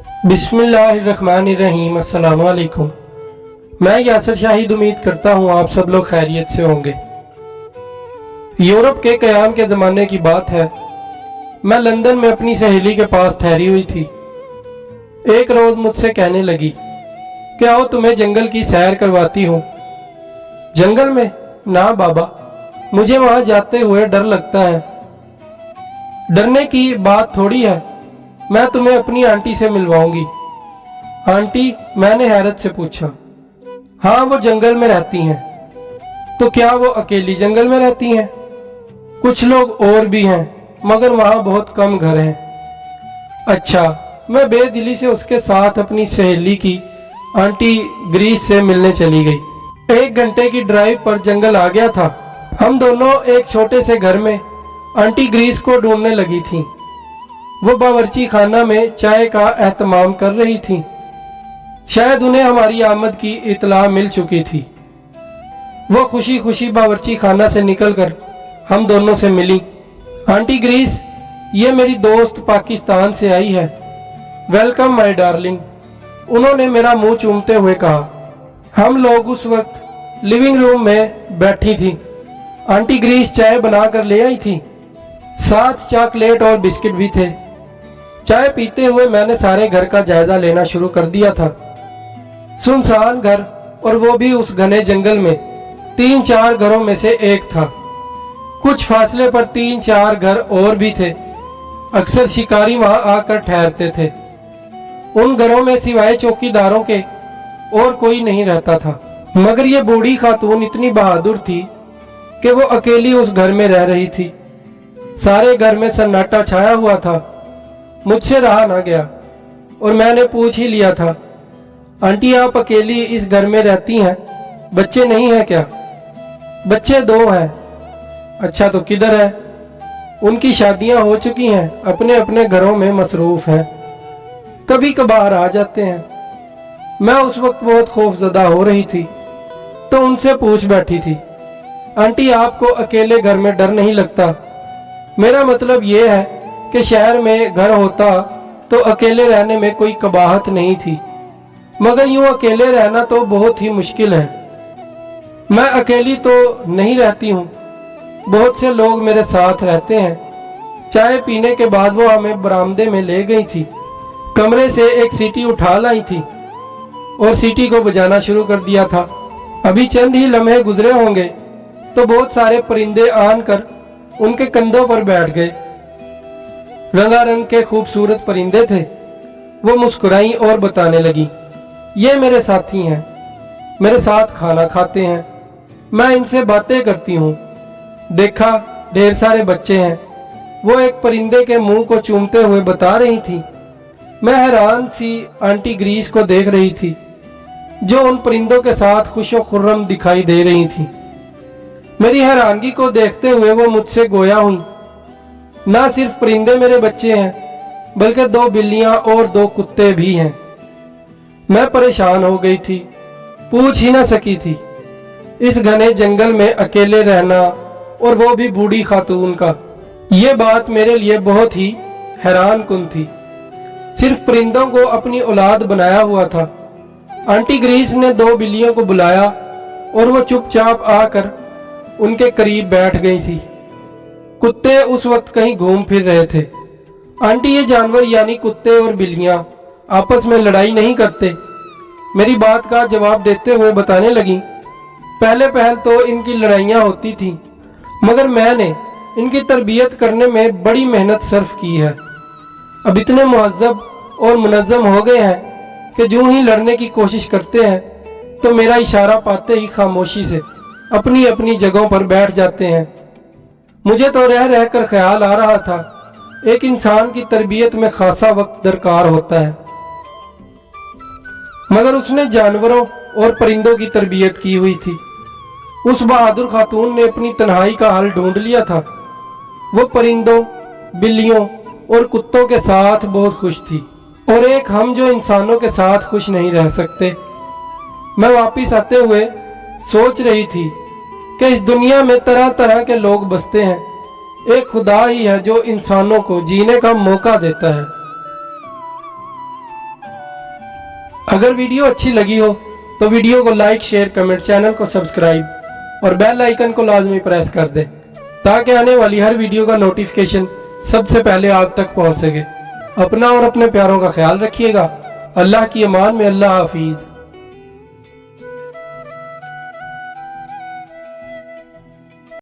बिस्मिल्लाहिर्रहमानिर्रहीम। अस्सलाम वालेकुम। मैं यासर शाहिद उम्मीद करता हूँ आप सब लोग खैरियत से होंगे। यूरोप के क़याम के ज़माने की बात है। मैं लंदन में अपनी सहेली के पास ठहरी हुई थी। एक रोज़ मुझसे कहने लगी कि आओ तुम्हें जंगल की सैर करवाती हूँ। जंगल में? ना बाबा, मुझे वहाँ जाते हुए डर लगता है। डरने की बात थोड़ी है, मैं तुम्हें अपनी आंटी से मिलवाऊंगी। आंटी? मैंने हैरत से पूछा। हाँ, वो जंगल में रहती हैं। तो क्या वो अकेली जंगल में रहती हैं? कुछ लोग और भी हैं, मगर वहाँ बहुत कम घर हैं। अच्छा। मैं बेदिली से उसके साथ अपनी सहेली की आंटी ग्रीस से मिलने चली गई। 1 घंटे की ड्राइव पर जंगल आ गया था। हम दोनों एक छोटे से घर में आंटी ग्रीस को ढूंढने लगी थीं। वो बावर्ची खाना में चाय का एहतमाम कर रही थी। शायद उन्हें हमारी आमद की इतला मिल चुकी थी। वो खुशी खुशी बावर्ची खाना से निकलकर हम दोनों से मिली। आंटी ग्रीस, ये मेरी दोस्त पाकिस्तान से आई है। वेलकम माय डार्लिंग, उन्होंने मेरा मुंह चूमते हुए कहा। हम लोग उस वक्त लिविंग रूम में बैठी थी। आंटी ग्रीस चाय बनाकर ले आई थी, साथ चॉकलेट और बिस्किट भी थे। चाय पीते हुए मैंने सारे घर का जायजा लेना शुरू कर दिया था। सुनसान घर, और वो भी उस घने जंगल में 3-4 घरों में से एक था। कुछ फासले पर 3-4 घर और भी थे। अक्सर शिकारी वहां आकर ठहरते थे। उन घरों में सिवाय चौकीदारों के और कोई नहीं रहता था। मगर ये बूढ़ी खातून इतनी बहादुर थी कि वो अकेली उस घर में रह रही थी। सारे घर में सन्नाटा छाया हुआ था। मुझसे रहा ना गया और मैंने पूछ ही लिया था, आंटी आप अकेली इस घर में रहती हैं, बच्चे नहीं हैं क्या? बच्चे 2 हैं। अच्छा, तो किधर है? उनकी शादियां हो चुकी हैं, अपने अपने घरों में मसरूफ हैं। कभी कभार आ जाते हैं। मैं उस वक्त बहुत खौफजदा हो रही थी तो उनसे पूछ बैठी थी, आंटी आपको अकेले घर में डर नहीं लगता? मेरा मतलब ये है कि शहर में घर होता तो अकेले रहने में कोई कबाहत नहीं थी, मगर यूं अकेले रहना तो बहुत ही मुश्किल है। मैं अकेली तो नहीं रहती हूँ, बहुत से लोग मेरे साथ रहते हैं। चाय पीने के बाद वो हमें बरामदे में ले गई थी। कमरे से एक सीटी उठा लाई थी और सीटी को बजाना शुरू कर दिया था। अभी चंद ही लम्हे गुजरे होंगे तो बहुत सारे परिंदे आकर उनके कंधों पर बैठ गए। रंगारंग के खूबसूरत परिंदे थे। वो मुस्कुराई और बताने लगी, ये मेरे साथी हैं, मेरे साथ खाना खाते हैं, मैं इनसे बातें करती हूँ। देखा, ढेर सारे बच्चे हैं। वो एक परिंदे के मुंह को चूमते हुए बता रही थी। मैं हैरान सी आंटी ग्रीस को देख रही थी, जो उन परिंदों के साथ खुशो खुर्रम दिखाई दे रही थी। मेरी हैरानगी को देखते हुए वो मुझसे गोया हुई, ना सिर्फ परिंदे मेरे बच्चे हैं, बल्कि 2 बिल्लियां और 2 कुत्ते भी हैं। मैं परेशान हो गई थी, पूछ ही ना सकी थी। इस घने जंगल में अकेले रहना, और वो भी बूढ़ी खातून का, ये बात मेरे लिए बहुत ही हैरान कुन थी। सिर्फ परिंदों को अपनी औलाद बनाया हुआ था। आंटी ग्रीस ने 2 बिल्लियों को बुलाया और वो चुपचाप आकर उनके करीब बैठ गई थी। कुत्ते उस वक्त कहीं घूम फिर रहे थे। आंटी, ये जानवर यानी कुत्ते और बिल्लियां आपस में लड़ाई नहीं करते? मेरी बात का जवाब देते हुए बताने लगी, पहले पहल तो इनकी लड़ाइयां होती थी, मगर मैंने इनकी तरबियत करने में बड़ी मेहनत सर्फ की है। अब इतने मुहज़्ज़ब और मुनज़्ज़म हो गए हैं कि जो ही लड़ने की कोशिश करते हैं तो मेरा इशारा पाते ही खामोशी से अपनी अपनी जगहों पर बैठ जाते हैं। मुझे तो रह रह कर ख्याल आ रहा था, एक इंसान की तरबियत में खासा वक्त दरकार होता है, मगर उसने जानवरों और परिंदों की तरबियत की हुई थी। उस बहादुर खातून ने अपनी तन्हाई का हल ढूंढ लिया था। वो परिंदों, बिल्लियों और कुत्तों के साथ बहुत खुश थी, और एक हम जो इंसानों के साथ खुश नहीं रह सकते। मैं वापिस आते हुए सोच रही थी कि इस दुनिया में तरह तरह के लोग बसते हैं, एक खुदा ही है जो इंसानों को जीने का मौका देता है। اگر ویڈیو اچھی لگی ہو تو ویڈیو کو لائک شیئر کمنٹ چینل کو سبسکرائب اور بیل آئیکن کو لازمی پریس کر دیں تاکہ آنے والی ہر ویڈیو کا نوٹیفیکیشن سب سے پہلے آپ تک پہنچ سکے۔ اپنا اور اپنے پیاروں کا خیال رکھیے گا۔ اللہ کی امان میں، اللہ حافظ۔